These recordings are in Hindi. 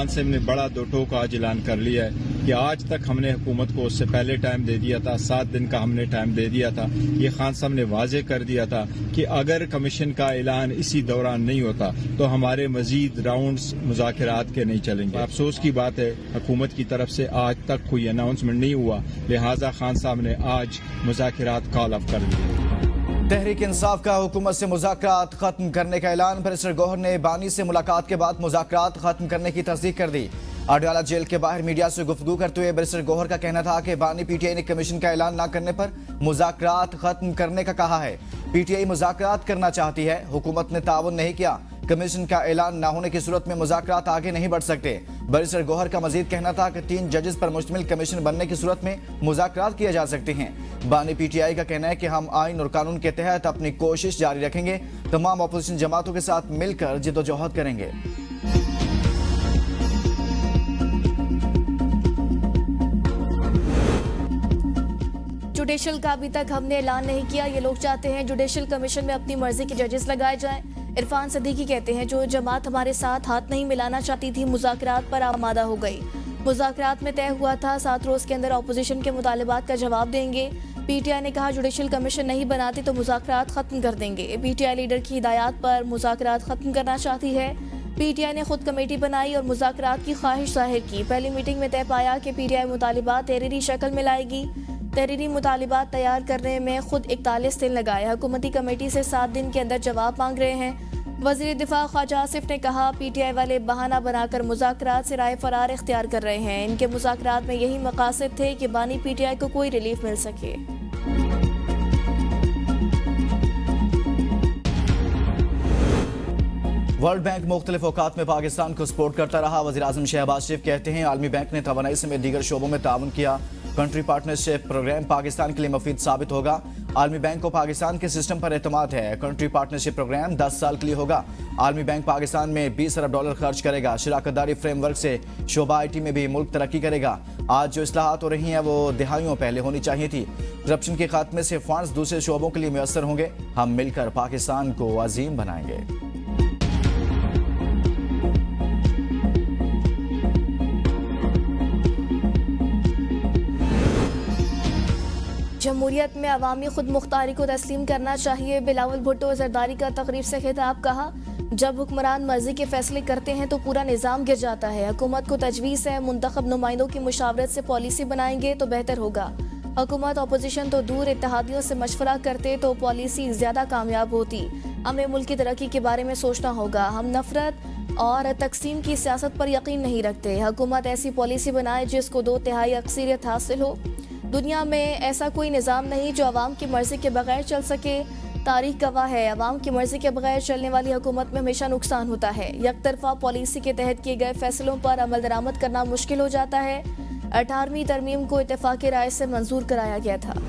खान साहब ने बड़ा दो टोक आज ऐलान कर लिया है कि आज तक हमने हुकूमत को उससे पहले टाइम दे दिया था, 7 दिन का हमने टाइम दे दिया था। ये खान साहब ने वाजे कर दिया था कि अगर कमीशन का ऐलान इसी दौरान नहीं होता तो हमारे मजीद राउंड्स मुज़ाकरात के नहीं चलेंगे। अफसोस की बात है हुकूमत की तरफ से आज तक कोई अनाउंसमेंट नहीं हुआ, लिहाजा खान साहब ने आज मुज़ाकरात कॉल ऑफ कर दिए। तहरीक इंसाफ का हुकूमत से मुज़ाकरात खत्म करने का ऐलान। बैरिस्टर गौहर ने बानी से मुलाकात के बाद मुज़ाकरात खत्म करने की तस्दीक कर दी। अडयाला जेल के बाहर मीडिया से गुफ्तगू करते हुए बैरिस्टर गौहर का कहना था कि बानी पीटीआई ने कमीशन का ऐलान न करने पर मुज़ाकरात खत्म करने का कहा है। पीटीआई मुज़ाकरात करना चाहती है, हुकूमत ने ताउन नहीं किया। कमीशन का ऐलान न होने की सूरत में मुज़ाकरात आगे नहीं बढ़ सकते। बैरिस्टर गौहर का मजीद कहना था कि 3 जजेस पर मुश्तमिल कमीशन बनने की सूरत में मुज़ाकरात किए जा सकते हैं। बानी पीटीआई का कहना है कि हम आइन और कानून के तहत अपनी कोशिश जारी रखेंगे, तमाम अपोजिशन जमातों के साथ मिलकर जिद्दोजहद करेंगे। जुडिशल का अभी तक हमने ऐलान नहीं किया। ये लोग चाहते हैं जुडिशल कमीशन में अपनी मर्जी के जजेस लगाए जाएं। इरफान सदीकी कहते हैं जो जमात हमारे साथ हाथ नहीं मिलाना चाहती थी मुज़ाकरात पर आमादा हो गई। मुज़ाकरात में तय हुआ था 7 रोज के अंदर अपोजिशन के मुतालिबात का जवाब देंगे। पीटीआई ने कहा जुडिशल कमीशन नहीं बनाती तो मुज़ाकरात खत्म कर देंगे। पीटीआई लीडर की हिदायत पर मुज़ाकरात खत्म करना चाहती है। पीटीआई ने खुद कमेटी बनाई और मुज़ाकरात की ख्वाहिश जाहिर की। पहली मीटिंग में तय पाया कि पीटीआई मुतालिबात तहरीरी शक्ल में लाएगी। तहरीरी मुतालिबात तैयार करने में खुद 41 दिन लगाए। हुकूमती कमेटी से 7 दिन के अंदर जवाब मांग रहे हैं। वज़ीर दिफा ख्वाजा आसिफ ने कहा पीटीआई वाले बहाना बनाकर मुज़ाकरात से राय फरार इख्तियार कर रहे हैं। इनके मुज़ाकरात में यही मकासद थे कि बानी पीटीआई को कोई रिलीफ मिल सके। वर्ल्ड बैंक मुख्तलिफ औकात में पाकिस्तान को सपोर्ट करता रहा। वज़ीर आज़म शहबाज शरीफ कहते हैं आलमी बैंक ने तवानाई समेत दीगर शोबों में ताउन किया। कंट्री पार्टनरशिप प्रोग्राम पाकिस्तान के लिए मुफीद साबित होगा। आलमी बैंक को पाकिस्तान के सिस्टम पर एतमाद है। कंट्री पार्टनरशिप प्रोग्राम 10 साल के लिए होगा। आलमी बैंक पाकिस्तान में 20 अरब डॉलर खर्च करेगा। शराकतदारी फ्रेमवर्क से शोबा आईटी में भी मुल्क तरक्की करेगा। आज जो इस्लाहात हो रही हैं वो दिहाइयों पहले होनी चाहिए थी। करप्शन के खात्मे से फंड्स दूसरे शोबों के लिए मुयस्सर होंगे। हम मिलकर पाकिस्तान को अजीम बनाएंगे। जमहूरियत में अवामी खुद मुख्तारी को तस्लीम करना चाहिए। बिलावल भुट्टो जरदारी का तकरीब से खिताब। कहा जब हुक्मरान मर्जी के फैसले करते हैं तो पूरा निज़ाम गिर जाता है। हुकूमत को तजवीज़ है मुंतखब नुमाइंदों की मुशावरत से पॉलिसी बनाएंगे तो बेहतर होगा। हुकूमत अपोजिशन तो दूर, इत्तेहादियों से मशवरा करते तो पॉलिसी ज़्यादा कामयाब होती। हमें मुल्क की तरक्की के बारे में सोचना होगा। हम नफरत और तकसीम की सियासत पर यकीन नहीं रखते। हुकूमत ऐसी पॉलिसी बनाए जिसको 2/3 अक्सरियत हासिल हो। दुनिया में ऐसा कोई निज़ाम नहीं जो अवाम की मर्जी के बगैर चल सके। तारीख गवाह है अवाम की मर्जी के बगैर चलने वाली हुकूमत में हमेशा नुकसान होता है। यकतरफा पॉलिसी के तहत किए गए फैसलों पर अमल दरामद करना मुश्किल हो जाता है। 18वीं तरमीम को इत्तेफाक़ी राय से मंजूर कराया गया था।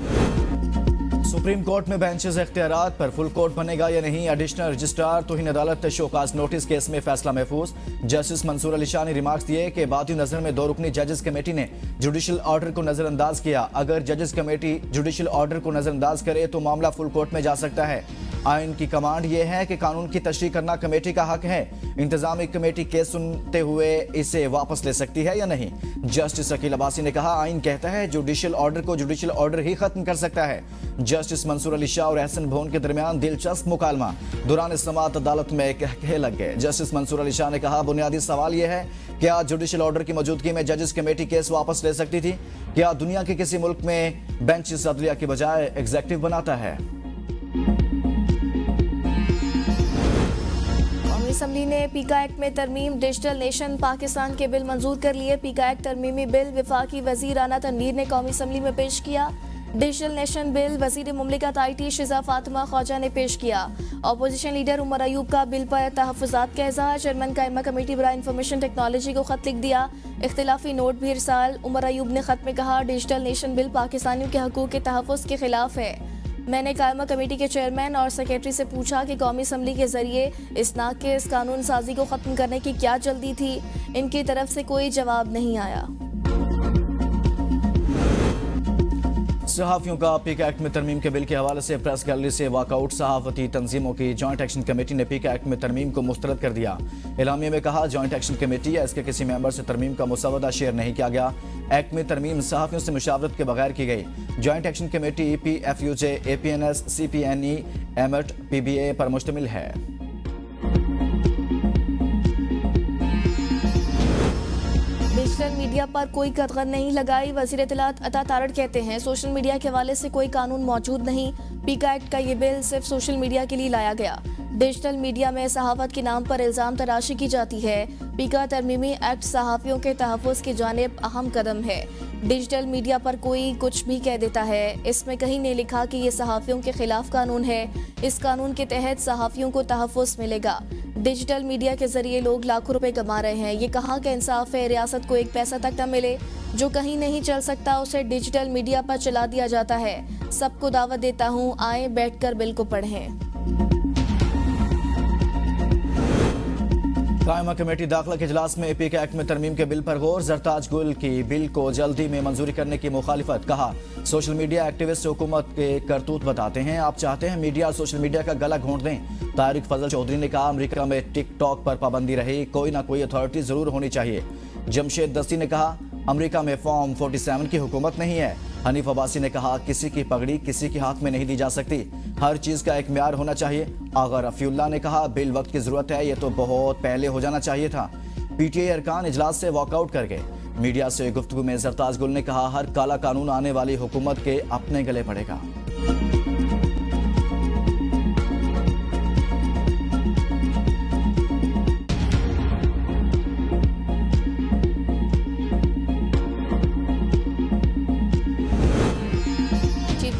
सुप्रीम कोर्ट में बेंचेस इख्तियारात पर फुल कोर्ट बनेगा या नहीं। एडिशनल रजिस्ट्रार तौहीन अदालत शोकाज नोटिस केस में फैसला महफूज। जस्टिस मंसूर अली शाह ने रिमार्क्स दिए कि बाती नजर में 2 रुकनी जजेस कमेटी ने जुडिशल ऑर्डर को नजरअंदाज किया। अगर जजेस कमेटी जुडिशल ऑर्डर को नजरअंदाज करे तो मामला फुल कोर्ट में जा सकता है। आइन की कमांड यह है कि कानून की तशरीह करना कमेटी का हक है। इंतजामी कमेटी केस सुनते हुए इसे वापस ले सकती है या नहीं। जस्टिस अकील अब्बासी ने कहा आइन कहता है जुडिशल ऑर्डर को जुडिशल ऑर्डर ही खत्म कर सकता है। जस्टिस मंसूर अली शाह और एहसन भोन के दरमियान दिलचस्प मुकालमा। दौरान समाअत अदालत में कहके लग गए। जस्टिस मंसूर अली शाह ने कहा बुनियादी सवाल यह है क्या जुडिशल ऑर्डर की मौजूदगी में जजेस कमेटी केस वापस ले सकती थी। क्या दुनिया के किसी मुल्क में बेंच अदलिया की बजाय एग्जेक्टिव बनाता है। असम्बली ने पीका एक्ट में तरमीम। डिजिटल नेशन पाकिस्तान के बिल मंजूर कर लिए। पीका एक्ट तरमीमी बिल वफाकी वजीर राना तनवीर ने कौमी असम्बली में पेश किया। डिजिटल नेशन बिल वजीर मुमलिकत IT शिजा फातिमा ख्वाजा ने पेश किया। अपोजिशन लीडर उमर अयूब का बिल पर तहफ़्फ़ुज़ात का इज़हार। चेयरमैन कायमा कमेटी बराए इंफॉर्मेशन टेक्नोलॉजी को खत लिख दिया। इख्तिलाफी नोट भी इरसाल। उमर अयूब ने खत में कहा डिजिटल नेशन बिल पाकिस्तानियों के हकूक़ के तहफ़्फ़ुज़ के खिलाफ है। मैंने कायमा कमेटी के चेयरमैन और सेक्रेटरी से पूछा कि कौमी असम्बली के जरिए इस नाक़िस कानून साजी को ख़त्म करने की क्या जल्दी थी। इनकी तरफ से कोई जवाब नहीं आया। सहाफियों का पीक एक्ट में तरमीम के बिल के हवाले से प्रेस गैलरी से वॉकआउट। सहाफती तंजीमों की जॉइंट एक्शन कमेटी ने पीक एक्ट में तरमीम को मुस्तरद कर दिया। एलामिया में कहा, जॉइंट एक्शन कमेटी या इसके किसी मेंबर से तरमीम का मुसवदा शेयर नहीं किया गया। एक्ट में तरमीम सहाफियों से मुशावरत के बगैर की गई। Joint action committee PFUJ, APNS, CPNE, एमट, PBA पर मुश्तमिल है। डिजिटल मीडिया पर कोई कदगन नहीं लगाई। वजीर इत्तलात अता तारड़ कहते हैं, सोशल मीडिया के हवाले से कोई कानून मौजूद नहीं। पीका एक्ट का ये बिल सिर्फ सोशल मीडिया के लिए लाया गया। डिजिटल मीडिया में सहाफत के नाम पर इल्जाम तराशी की जाती है। पीका तरमीमी एक्ट सहाफियों के तहफ़्फ़ुज़ की जानिब अहम कदम है। डिजिटल मीडिया पर कोई कुछ भी कह देता है। इसमें कहीं नहीं लिखा कि ये सहाफियों के खिलाफ कानून है। इस कानून के तहत सहाफियों को तहफ़्फ़ुज़ मिलेगा। डिजिटल मीडिया के जरिए लोग लाखों रुपए कमा रहे हैं। ये कहाँ का इंसाफ है? रियासत को एक पैसा तक न मिले। जो कहीं नहीं चल सकता उसे डिजिटल मीडिया पर चला दिया जाता है। सबको दावत देता हूँ, आए बैठकर बिल को पढ़ें। कायमा कमेटी दाखिला के इजलास में पीक एक्ट में तरमीम के बिल पर गौर। जरताज गुल की बिल को जल्दी में मंजूरी करने की मुखालिफत। कहा, सोशल मीडिया एक्टिविस्ट हुकूमत के करतूत बताते हैं। आप चाहते हैं मीडिया और सोशल मीडिया का गला घोंट दें। तारिक फजल चौधरी ने कहा, अमेरिका में टिकटॉक पर पाबंदी रही, कोई ना कोई अथॉरिटी जरूर होनी चाहिए। जमशेद दस्ती ने कहा, अमेरिका में फॉर्म 47 की हुकूमत नहीं है। हनीफ अब्बासी ने कहा, किसी की पगड़ी किसी के हाथ में नहीं दी जा सकती, हर चीज का एक म्यार होना चाहिए। आगा रफीउल्लाह ने कहा, बिल वक्त की जरूरत है, ये तो बहुत पहले हो जाना चाहिए था। PTI अरकान इजलास से वॉकआउट कर गए। मीडिया से गुफ्तगू में जरताज गुल ने कहा, हर काला कानून आने वाली हुकूमत के अपने गले पड़ेगा।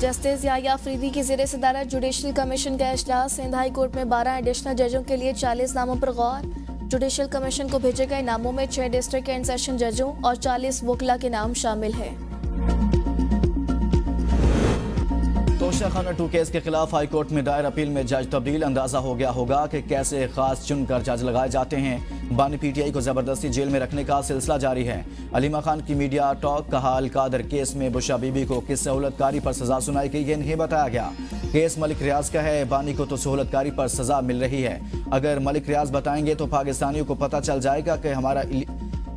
जस्टिस याया अफरीदी की ज़ेरे सदारत जुडिशल कमीशन का इजलास। सिंध हाई कोर्ट में 12 एडिशनल जजों के लिए 40 नामों पर गौर। जुडिशल कमीशन को भेजे गए नामों में 6 डिस्ट्रिक्ट एंड सेशन जजों और 40 वकला के नाम शामिल हैं। तोशाखाना 2 केस के खिलाफ हाई कोर्ट में दायर अपील में जज तब्दील। अंदाजा हो गया होगा कि कैसे खास चुनकर जज लगाए जाते हैं। बानी PTI को जबरदस्ती जेल में रखने का सिलसिला जारी है। अलीमा खान की मीडिया टॉक। कहा, अलकादर केस में बुशा बीबी को किस सहूलतकारी पर सजा सुनाई गई ये नहीं बताया गया। केस मलिक रियाज का है, बानी को तो सहूलतकारी पर सजा मिल रही है। अगर मलिक रियाज बताएंगे तो पाकिस्तानियों को पता चल जाएगा कि हमारा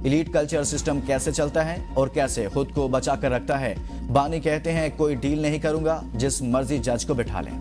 इलीट कल्चर सिस्टम कैसे चलता है और कैसे खुद को बचा कर रखता है। बानी कहते हैं, कोई डील नहीं करूंगा, जिस मर्जी जज को बिठा लें।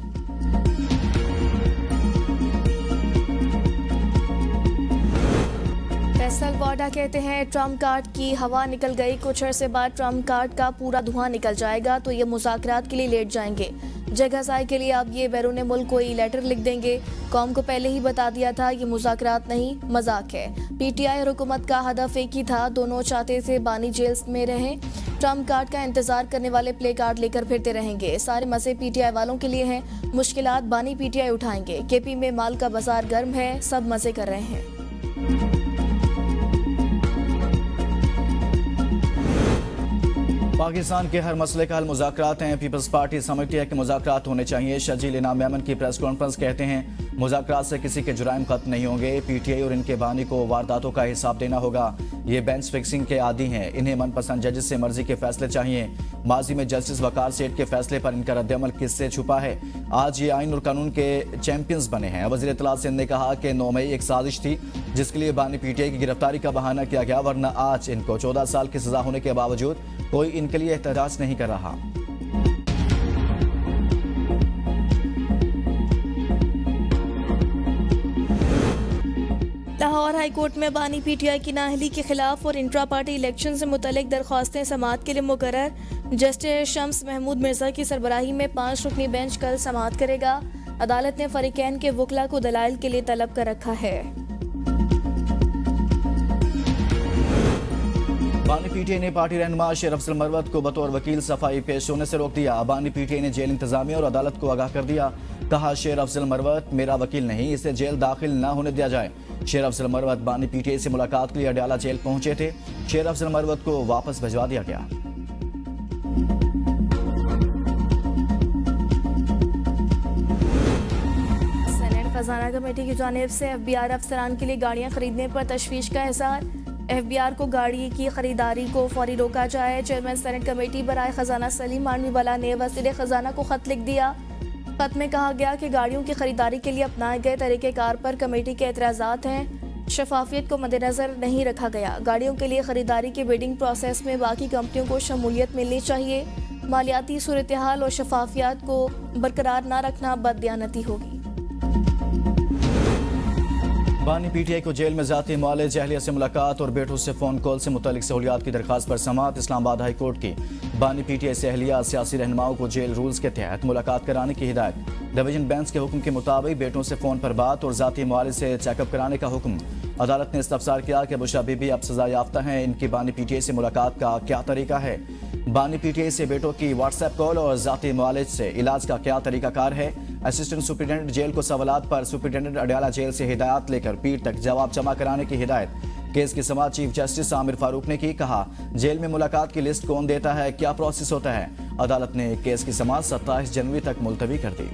फैसल वाडा कहते हैं, ट्रम्प कार्ड की हवा निकल गई। कुछ अरसे बाद ट्रम्प कार्ड का पूरा धुआं निकल जाएगा तो ये मुज़ाकरात के लिए लेट जाएंगे। जगह साई के लिए अब ये बैरून मुल्क कोई लेटर लिख देंगे। कौम को पहले ही बता दिया था ये मुज़ाकरात नहीं, मजाक है। PTI और हुकूमत का हदफ एक ही था, दोनों चाहते थे बानी जेल में रहें। ट्रम्प कार्ड का इंतजार करने वाले प्ले कार्ड लेकर फिरते रहेंगे। सारे मजे PTI वालों के लिए हैं, मुश्किलात बानी PTI उठाएंगे। KP में माल का बाजार गर्म है, सब मजे कर रहे हैं। पाकिस्तान के हर मसले का हल मुज़ाकरात हैं। पीपल्स पार्टी समझती है कि मुज़ाकरात होने चाहिए। शजील इनाम मेमन की प्रेस कॉन्फ्रेंस कहते हैं, मुज़ाकरात से किसी के जुराइम खत्म नहीं होंगे। PTI और इनके बानी को वारदातों का हिसाब देना होगा। ये बेंच फिक्सिंग के आदी हैं, इन्हें मनपसंद जजेस से मर्जी के फैसले चाहिए। माजी में जस्टिस वकार सेठ के फैसले पर इनका रद्दअमल किससे छुपा है? आज ये आइन और कानून के चैंपियंस बने हैं। वज़ीर इत्तलात सिंध ने कहा कि 9 मई एक साजिश थी जिसके लिए बानी PTI की गिरफ्तारी का बहाना किया गया, वरना आज इनको 14 साल की सजा होने के बावजूद कोई इनके लिए एहतजाज नहीं कर रहा। लाहौर हाई कोर्ट में बानी PTI की नाअहली के खिलाफ और इंट्रा पार्टी इलेक्शन से मुतल्लिक दरख्वास्तें समाअत के लिए मुकर्रर। जस्टिस शम्स महमूद मिर्जा की सरबराही में 5 रुकनी बेंच कल समाअत करेगा। अदालत ने फरीकैन के वकला को दलाइल के लिए तलब कर रखा है। बानी PTI ने पार्टी रहनुमा शेर अफजल मरवत को बतौर वकील सफाई पेश होने से रोक दिया। बानी PTI ने जेल इंतजामिया और अदालत को आगाह कर दिया। कहा, शेर अफजल मरवत मेरा वकील नहीं, इसे जेल दाखिल न होने दिया जाए। शेर अफजल मरवत बानी PTI से मुलाकात के लिए अडयाला जेल पहुंचे थे। शेर अफजल मरवत को वापस भिजवा दिया गया। सेनेट खजाना कमेटी की जानिब से FBR अफसरान के लिए गाड़ियां खरीदने पर तशवीश का इज़हार। FBR को गाड़ी की खरीदारी को फौरी रोका जाए। चेयरमैन सेनेट कमेटी बराए खजाना सलीम मानवीवाला ने वज़ीर खजाना को खत लिख दिया। खत में कहा गया कि गाड़ियों की खरीदारी के लिए अपनाए गए तरीक़ेकार पर कमेटी के एतराज़ात हैं। शफाफियत को मद्देनज़र नहीं रखा गया। गाड़ियों के लिए खरीदारी के बिडिंग प्रोसेस में बाकी कंपनियों को शमूलियत मिलनी चाहिए। मालियाती सूरत हाल और शफाफियत को बरकरार न रखना बददियानती होगी। बानी PTI को जेल में जाती मालिज अहलिया से मुलाकात और बेटों से फ़ोन कॉल से मुतालिक सहूलियात की दरख्वास्त पर समाअत। इस्लामाबाद हाई कोर्ट की बानी PTI से अहलिया सियासी रहनुमाओं को जेल रूल्स के तहत मुलाकात कराने की हिदायत। डिवीजन बेंच के हुक्म के मुताबिक बेटों से फ़ोन पर बात और ज़ाती मालिज से चेकअप कराने का हुक्म। अदालत ने इस्तफसार किया कि बुशरा बीबी अब सजा याफ्ता हैं, इनकी बानी PTI से मुलाकात का क्या तरीका है। बानी PTI से बेटों की व्हाट्सएप कॉल और ज़ाती मालिज से इलाज का क्या तरीकाकार है। असिस्टेंट सुप्रिटेंडेंट जेल को सवालात पर सुप्रिटेंडेंट अडयाला जेल से हिदायत लेकर पीर तक जवाब जमा कराने की हिदायत। केस की समाअत चीफ जस्टिस आमिर फारूक ने की। कहा, जेल में मुलाकात की लिस्ट कौन देता है, क्या प्रोसेस होता है। अदालत ने केस की समाअत 27 जनवरी तक मुलतवी कर दी।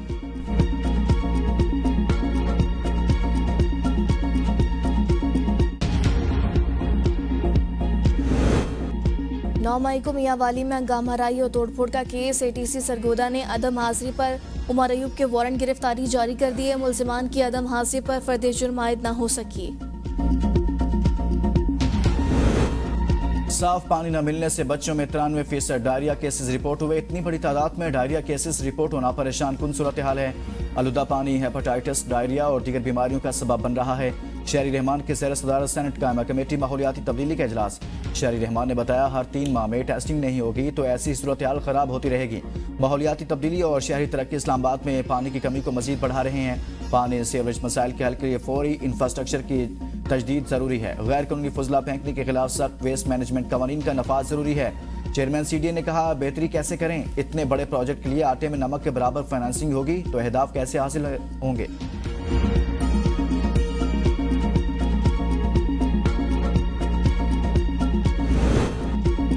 9 मई को मियांवाली में हंगामा हराई और तोड़फोड़ का केस। ATC सरगोदा ने अदम हाजिरी पर उमर अयूब के वारंट गिरफ्तारी जारी कर दिए। मुल्जिमान की अदम हाजिरी पर फर्द जुर्म आयद न हो सकी। साफ पानी न मिलने से बच्चों में 93% डायरिया केसेस रिपोर्ट हुए। इतनी बड़ी तादाद में डायरिया केसेस रिपोर्ट होना परेशान कुन सूरत हाल है। आलूदा पानी हेपेटाइटिस, डायरिया और दीगर बीमारियों का सबब बन रहा है। शहरी रहमान के ज़ेर सदारत सेनेट कायमा कमेटी माहौलियाती तब्दीली का इजलास। शहरी रहमान ने बताया, हर 3 माह में टेस्टिंग नहीं होगी तो ऐसी सूरत हाल ख़राब होती रहेगी। माहौलियाती तब्दीली और शहरी तरक्की इस्लामाबाद में पानी की कमी को मजीद बढ़ा रहे हैं। पानी सीवरेज मसाइल के हल के लिए फौरी इंफ्रास्ट्रक्चर की तजदीद ज़रूरी है। गैर कानूनी फजला फेंकने के खिलाफ सख्त वेस्ट मैनेजमेंट कवानीन का नफाज ज़रूरी है। चेयरमैन CDA ने कहा, बेहतरी कैसे करें। इतने बड़े प्रोजेक्ट के लिए आटे में नमक के बराबर फाइनेंसिंग होगी तो अहदाफ कैसे हासिल होंगे।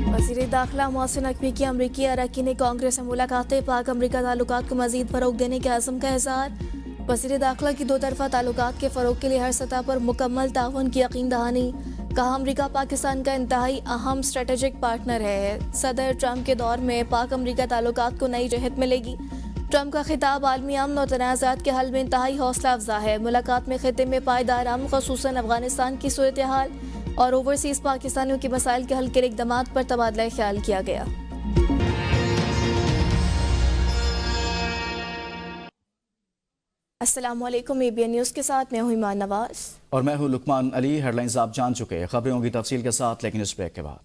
वज़ीर दाखिला मोहसिन नकवी की अमरीकी अरकान ने कांग्रेस से मुलाकातें। पाक अमरीका ताल्लुकात को मजीद फ़रोग देने के अज़्म का इज़हार। वज़ीर दाखिला की 2 तरफ़ा ताल्लुकात के फ़रोग के लिए हर सतह पर मुकम्मल ताउन की यकीन दहानी। कहा, अमरीका पाकिस्तान का इंतहाई अहम स्ट्रेटेजिक पार्टनर है। सदर ट्रंप के दौर में पाक अमरीका ताल्लुकात को नई जहत मिलेगी। ट्रंप का खिताब आलमी अमन और तनाज़ात के हल में इंतहाई हौसला अफजा है। मुलाकात में खिते में पायदार अमन, ख़ुसूसन अफगानिस्तान की सूरत हाल और ओवरसीज़ पाकिस्तानियों के मसाइल के हल के इक़दामात पर तबादला ख्याल किया गया। अस्सलामुअलैकुम, ABN न्यूज़ के साथ मैं हूं ईमान नवाज और मैं हूं लुकमान अली। हेडलाइंस आप जान चुके हैं। खबरों की तफसील के साथ, लेकिन इस ब्रेक के बाद।